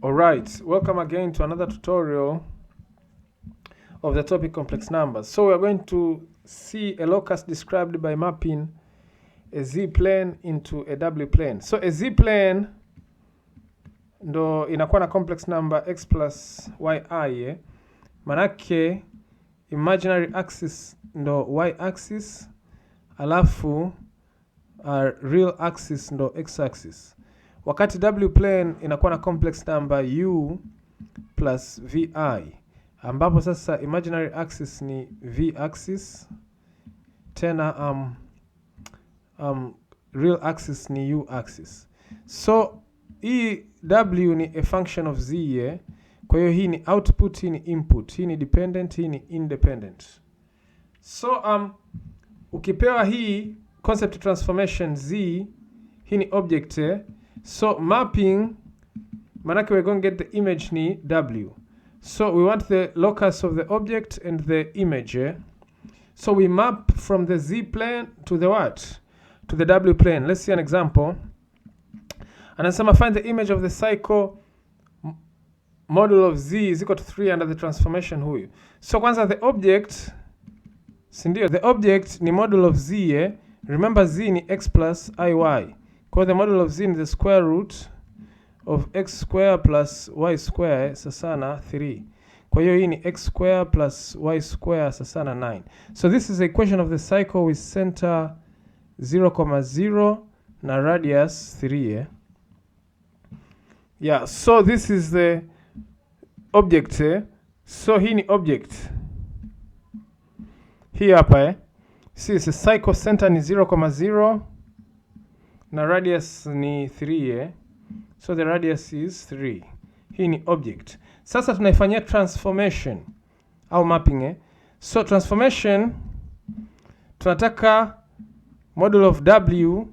Alright, welcome again to another tutorial of the topic complex numbers. So we are going to see a locus described by mapping a z-plane into a w-plane. So a z-plane ndo inakuwa na complex number x plus yi, manake imaginary axis ndo y-axis, alafu real axis ndo x-axis. Wakati w-plane inakuwa na complex number u plus vi, ambapo sasa imaginary axis ni v-axis, tena real axis ni u-axis. So hii w ni a function of z, kwa hiyo hii ni output, hii ni input, hii ni dependent, hii ni independent. So ukipewa hii concept transformation z, hii ni object, so mapping, manake we're going to get the image ni w. So we want the locus of the object and the image. So we map from the z plane to the what? To the w plane. Let's see an example. Anasema find the image of the cycle model of z is equal to 3 under the transformation huyu. So kwanza the object, sindio, the object ni model of z, remember z ni x plus iy. Kwa the model of z ni the square root of x square plus y square sasana 3. Kwa hiyo hii ni x square plus y square sasana 9. So this is the equation of the cycle with center 0,0 na radius 3. Yeah, so this is the object. So hii ni object. Hii hapa See, the cycle center ni 0,0 na radius ni 3. So the radius is 3. Hii ni object. Sasa tunaifanyia transformation au mapping. So transformation, tunataka model of w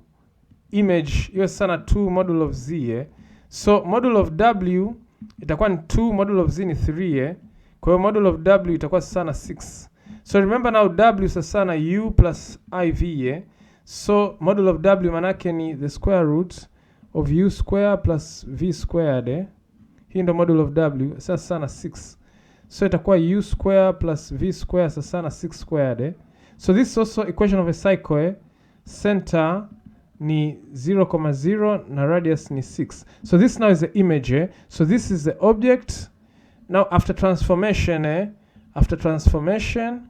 image hiyo sana 2 model of z. So model of w itakuwa ni 2, model of z ni 3. Kwa hiyo model of w itakuwa sana 6. So remember now w sasa u plus iv. So model of w manake ni the square root of u square plus v squared. Hii ndo model of w sasa 6. So itakuwa u square plus v square sasa 6 squared. So this is also equation of a cycle. Center ni 0,0 na radius ni 6. So this now is the image. So this is the object. Now after transformation, after transformation,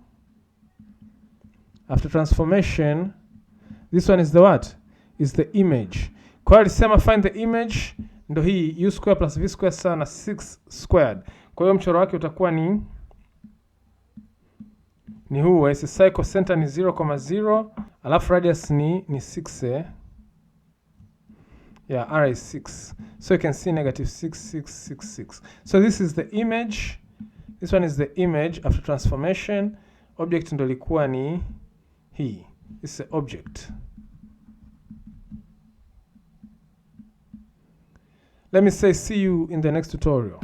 this one is the what? Is the image. Kwa hiyo alisema find the image, ndo hii u square plus v square sana 6 squared. Kwa hiyo mchoro wake utakuwa ni huu, cycle center ni 0,0, alafu radius ni 6. Yeah, r is 6. So you can see negative 6, 6, 6, 6. So this is the image. This one is the image after transformation. Object ndo likuwa ni hii. This is the object. Let me say see you in the next tutorial.